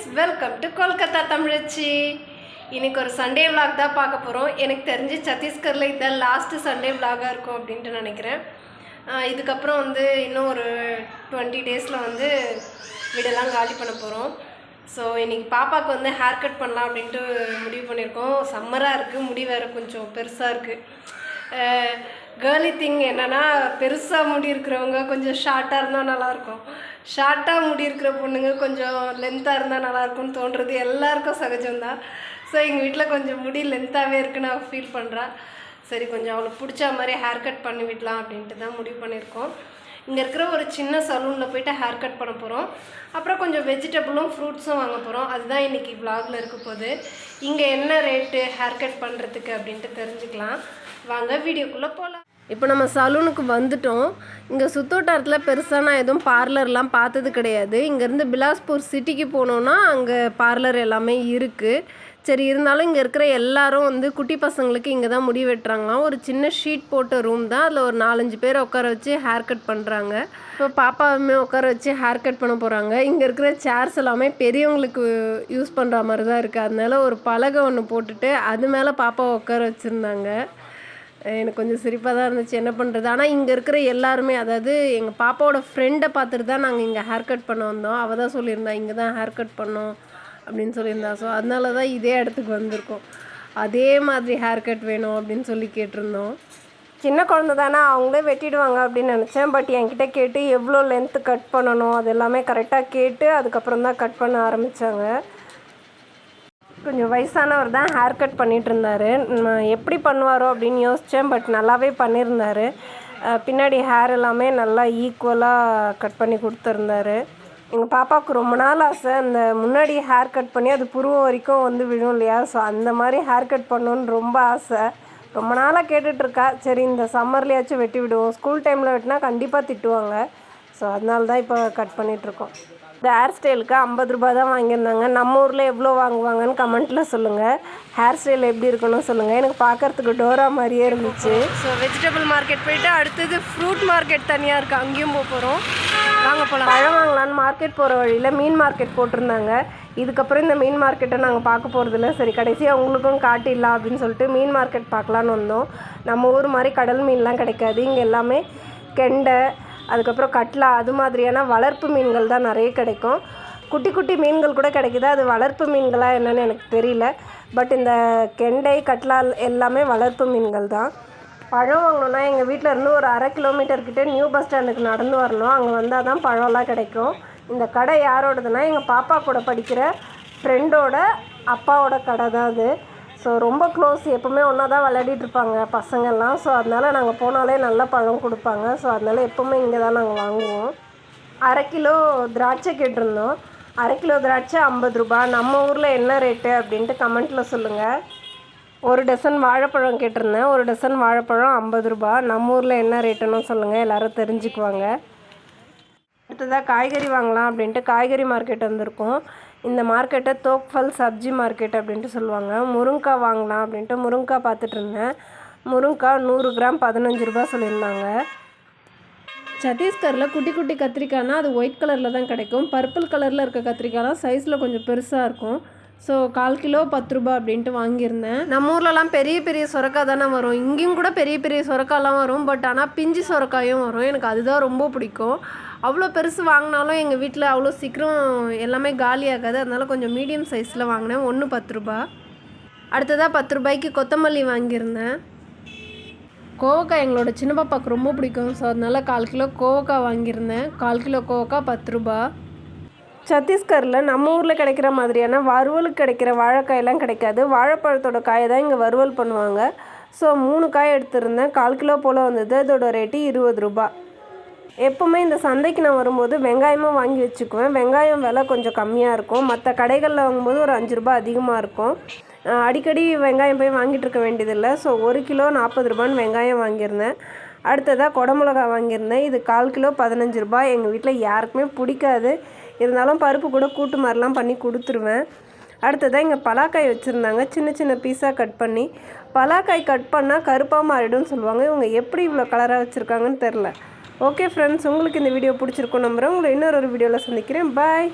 Friends, welcome to Kolkata தமிழச்சி. இன்றைக்கி ஒரு Sunday vlog தான் பார்க்க போகிறோம். எனக்கு தெரிஞ்சு சத்தீஸ்கரில் இதுதான் லாஸ்ட்டு சண்டே விளாகாக இருக்கும் அப்படின்ட்டு நினைக்கிறேன். இதுக்கப்புறம் இன்னும் ஒரு 20 டேஸில் வீடெல்லாம் காலி பண்ண போகிறோம். ஸோ இன்றைக்கி பாப்பாவுக்கு ஹேர் கட் பண்ணலாம் அப்படின்ட்டு முடிவு பண்ணியிருக்கோம். சம்மராக இருக்குது, முடி வேறு கொஞ்சம் பெருசாக இருக்குது. கேர்லி திங் என்னென்னா, பெருசாக முடி இருக்கிறவங்க கொஞ்சம் ஷார்ட்டாக இருந்தால் நல்லாயிருக்கும், ஷார்ட்டாக முடி இருக்கிற பொண்ணுங்க கொஞ்சம் லென்த்தாக இருந்தால் நல்லாயிருக்கும்னு தோன்றது எல்லாருக்கும் சகஜம்தான். ஸோ எங்கள் வீட்டில் கொஞ்சம் முடி லென்த்தாகவே இருக்குன்னு அவள் ஃபீல் பண்ணுறா. சரி, கொஞ்சம் அவளுக்கு பிடிச்ச மாதிரி ஹேர் கட் பண்ணி விடலாம் அப்படின்ட்டு தான் முடிவு பண்ணியிருக்கோம். இங்கே இருக்கிற ஒரு சின்ன சலூனில் போய்ட்டு ஹேர் கட் பண்ண போகிறோம். அப்புறம் கொஞ்சம் வெஜிடபிளும் ஃப்ரூட்ஸும் வாங்க போகிறோம். அதுதான் இன்றைக்கி விலாகில் இருக்க போகுது. இங்கே என்ன ரேட்டு ஹேர் கட் பண்ணுறதுக்கு அப்படின்ட்டு தெரிஞ்சுக்கலாம். வாங்க வீடியோக்குள்ளே போகலாம். இப்போ நம்ம சலூனுக்கு வந்துட்டோம். இங்கே சுத்தோட்டாரத்தில் பெருசாக நான் எதுவும் பார்லர்லாம் பார்த்தது கிடையாது. இங்கேருந்து பிலாஸ்பூர் சிட்டிக்கு போனோன்னா அங்கே பார்லர் எல்லாமே இருக்குது. சரி, இருந்தாலும் இங்கே இருக்கிற எல்லாரும் குட்டி பசங்களுக்கு இங்கே தான் முடி வெட்டுறாங்களாம். ஒரு சின்ன ஷீட் போட்ட ரூம் தான். அதில் ஒரு 4-5 பேரை உட்கார வச்சு ஹேர் கட் பண்ணுறாங்க. இப்போ பாப்பாவுமே உட்கார வச்சு ஹேர் கட் பண்ண போகிறாங்க. இங்கே இருக்கிற சேர்ஸ் எல்லாமே பெரியவங்களுக்கு யூஸ் பண்ணுற மாதிரி தான் இருக்குது. அதனால ஒரு பலகை ஒன்று போட்டுட்டு அது மேலே பாப்பாவை உட்கார வச்சுருந்தாங்க. எனக்கு கொஞ்சம் சிரிப்பாக தான் இருந்துச்சு, என்ன பண்ணுறது. ஆனால் இங்கே இருக்கிற எல்லாருமே, அதாவது எங்கள் பாப்பாவோட ஃப்ரெண்டை பார்த்துட்டு தான் நாங்கள் இங்கே ஹேர் கட் பண்ண வந்தோம். அவள் தான் சொல்லியிருந்தா இங்கே தான் ஹேர் கட் பண்ணோம் அப்படின்னு சொல்லியிருந்தா. ஸோ அதனால தான் இதே இடத்துக்கு வந்திருக்கோம். அதே மாதிரி ஹேர் கட் வேணும் அப்படின்னு சொல்லி கேட்டிருந்தோம். சின்ன குழந்தை தானே, அவங்களே வெட்டிடுவாங்க அப்படின்னு நினச்சேன். பட் என்கிட்ட கேட்டு எவ்வளோ லென்த்து கட் பண்ணணும் அது எல்லாமே கரெக்டாக கேட்டு அதுக்கப்புறம் தான் கட் பண்ண ஆரம்பித்தாங்க. கொஞ்சம் வயசானவர் தான் ஹேர் கட் பண்ணிகிட்டு இருந்தார். எப்படி பண்ணுவாரோ அப்படின்னு யோசித்தேன். பட் நல்லாவே பண்ணியிருந்தார். பின்னாடி ஹேர் எல்லாமே நல்லா ஈக்குவலாக கட் பண்ணி கொடுத்துருந்தாரு. எங்கள் பாப்பாவுக்கு ரொம்ப நாள் ஆசை, அந்த முன்னாடி ஹேர் கட் பண்ணி அது புருவம் வரைக்கும் விழும் இல்லையா, ஸோ அந்த மாதிரி ஹேர் கட் பண்ணணுன்னு ரொம்ப ஆசை. ரொம்ப நாளாக கேட்டுட்ருக்கா. சரி, இந்த சம்மர்லேயாச்சும் வெட்டி விடுவோம். ஸ்கூல் டைமில் வெட்டினா கண்டிப்பாக திட்டுவாங்க. ஸோ அதனால தான் இப்போ கட் பண்ணிகிட்ருக்கோம். இந்த ஹேர் ஸ்டைலுக்கு 50 ரூபா தான் வாங்கியிருந்தாங்க. நம்ம ஊரில் எவ்வளோ வாங்குவாங்கன்னு கமெண்ட்டில் சொல்லுங்கள். ஹேர் ஸ்டைல் எப்படி இருக்கணும்னு சொல்லுங்கள். எனக்கு பார்க்குறதுக்கு டோரா மாதிரியே இருந்துச்சு. ஸோ வெஜிடபிள் மார்க்கெட் போய்ட்டு அடுத்தது ஃப்ரூட் மார்க்கெட் தனியாக இருக்குது, அங்கேயும் போகிறோம். வாங்க போகலாம். பழம் வாங்கலான்னு மார்க்கெட் போகிற வழியில் மீன் மார்க்கெட் போட்டிருந்தாங்க. இதுக்கப்புறம் இந்த மீன் மார்க்கெட்டை நாங்கள் பார்க்க போகிறதில்ல. சரி, கடைசியாக அவங்களுக்கும் காட்டிடலாம் அப்படின்னு சொல்லிட்டு மீன் மார்க்கெட் பார்க்கலான்னு வந்தோம். நம்ம ஊர் மாதிரி கடல் மீன்லாம் கிடைக்காது. இங்கே எல்லாமே கெண்டை, அதுக்கப்புறம் கட்லா, அது மாதிரியான வளர்ப்பு மீன்கள் தான் நிறைய கிடைக்கும். குட்டி குட்டி மீன்கள் கூட கிடைக்குது. அது வளர்ப்பு மீன்களாக என்னென்னு எனக்கு தெரியல. பட் இந்த கெண்டை, கட்லா எல்லாமே வளர்ப்பு மீன்கள் தான். பழம் வாங்கணுன்னா எங்கள் வீட்டில் இருந்து ஒரு 1/2 கிலோமீட்டர்கிட்ட நியூ பஸ் ஸ்டாண்டுக்கு நடந்து வரணும். அங்கே வந்தால் தான் பழம்லாம் கிடைக்கும். இந்த கடை யாரோடதுன்னா எங்கள் பாப்பா கூட படிக்கிற ஃப்ரெண்டோட அப்பாவோட கடை தான் அது. ஸோ ரொம்ப க்ளோஸ், எப்போவுமே ஒன்றா தான் விளையாடிட்டுருப்பாங்க பசங்கள்லாம். ஸோ அதனால் நாங்கள் போனாலே நல்ல பழம் கொடுப்பாங்க. ஸோ அதனால் எப்போவுமே இங்கே தான் நாங்கள் வாங்குவோம். 1/2 கிலோ திராட்சை கேட்டிருந்தோம். 1/2 கிலோ திராட்சை 50 ரூபா. நம்ம ஊரில் என்ன ரேட்டு அப்படின்ட்டு கமெண்ட்டில் சொல்லுங்கள். 1 டசன் வாழைப்பழம் கேட்டிருந்தேன். 1 டசன் வாழைப்பழம் 50 ரூபா. நம்ம ஊரில் என்ன ரேட்டுன்னு சொல்லுங்கள், எல்லோரும் தெரிஞ்சுக்குவாங்க. அடுத்ததாக காய்கறி வாங்கலாம் அப்படின்ட்டு காய்கறி மார்க்கெட் வந்திருக்கோம். இந்த மார்க்கெட்டை தோக்ஃபல் சப்ஜி மார்க்கெட் அப்படின்ட்டு சொல்லுவாங்க. முருங்கைக்காய் வாங்கலாம் அப்படின்ட்டு முருங்கைக்காய் பார்த்துட்டு இருந்தேன். முருங்கைக்காய் 100 கிராம் 15 ரூபா சொல்லியிருந்தாங்க. சத்தீஸ்கரில் குட்டி குட்டி கத்திரிக்காய்னா அது ஒயிட் கலரில் தான் கிடைக்கும். பர்பிள் கலரில் இருக்க கத்திரிக்காய்லாம் சைஸில் கொஞ்சம் பெருசாக இருக்கும். ஸோ 1/4 கிலோ 10 ரூபா அப்படின்ட்டு வாங்கியிருந்தேன். நம்ம ஊர்லலாம் பெரிய பெரிய சுரக்காய் தானே வரும். இங்கேயும் கூட பெரிய பெரிய சுரக்காயெலாம் வரும். பட் ஆனால் பிஞ்சு சுரக்காயும் வரும். எனக்கு அதுதான் ரொம்ப பிடிக்கும். அவ்வளோ பெருசு வாங்கினாலும் எங்கள் வீட்டில் அவ்வளோ சீக்கிரம் எல்லாமே காலியாகாது. அதனால் கொஞ்சம் மீடியம் சைஸில் வாங்கினேன். 1 10 ரூபா. அடுத்ததாக 10 ரூபாய்க்கு கொத்தமல்லி வாங்கியிருந்தேன். கோவக்காய் எங்களோட சின்ன பாப்பாவுக்கு ரொம்ப பிடிக்கும். ஸோ அதனால் 1/4 கிலோ கோவக்காய் வாங்கியிருந்தேன். 1/4 கிலோ கோவக்காய் 10 ரூபா. சத்தீஸ்கரில் நம்ம ஊரில் கிடைக்கிற மாதிரியான வறுவலுக்கு கிடைக்கிற வாழைக்காயெல்லாம் கிடைக்காது. வாழைப்பழத்தோட காயை தான் இங்கே வறுவல் பண்ணுவாங்க. ஸோ 3 காய் எடுத்திருந்தேன். 1/4 கிலோ போல் வந்தது. இதோட ரேட்டு 20 ரூபா. எப்போவுமே இந்த சந்தைக்கு நான் வரும்போது வெங்காயமும் வாங்கி வச்சுக்குவேன். வெங்காயம் விலை கொஞ்சம் கம்மியாக இருக்கும். மற்ற கடைகளில் வாங்கும்போது ஒரு 5 ரூபா அதிகமாக இருக்கும். அடிக்கடி வெங்காயம் போய் வாங்கிட்டு இருக்க வேண்டியதில்லை. ஸோ 1 கிலோ 40 ரூபான்னு வெங்காயம் வாங்கியிருந்தேன். அடுத்ததாக குடமிளகா வாங்கியிருந்தேன். இது 1/4 கிலோ 15 ரூபா. எங்கள் வீட்டில் யாருக்குமே பிடிக்காது. இருந்தாலும் பருப்பு கூட கூட்டு மாதிரிலாம் பண்ணி கொடுத்துருவேன். அடுத்ததாக இங்கே பலாக்காய் வச்சுருந்தாங்க. சின்ன சின்ன பீஸாக கட் பண்ணி. பலாக்காய் கட் பண்ணால் கருப்பாக மாறிடும்னு சொல்லுவாங்க. இவங்க எப்படி இவ்வளோ கலராக வச்சுருக்காங்கன்னு தெரில. ஓகே ஃப்ரெண்ட்ஸ், உங்களுக்கு இந்த வீடியோ பிடிச்சிருக்கும் நம்புகிறேன். உங்களை இன்னொரு வீடியோவில் சந்திக்கிறேன். பாய்.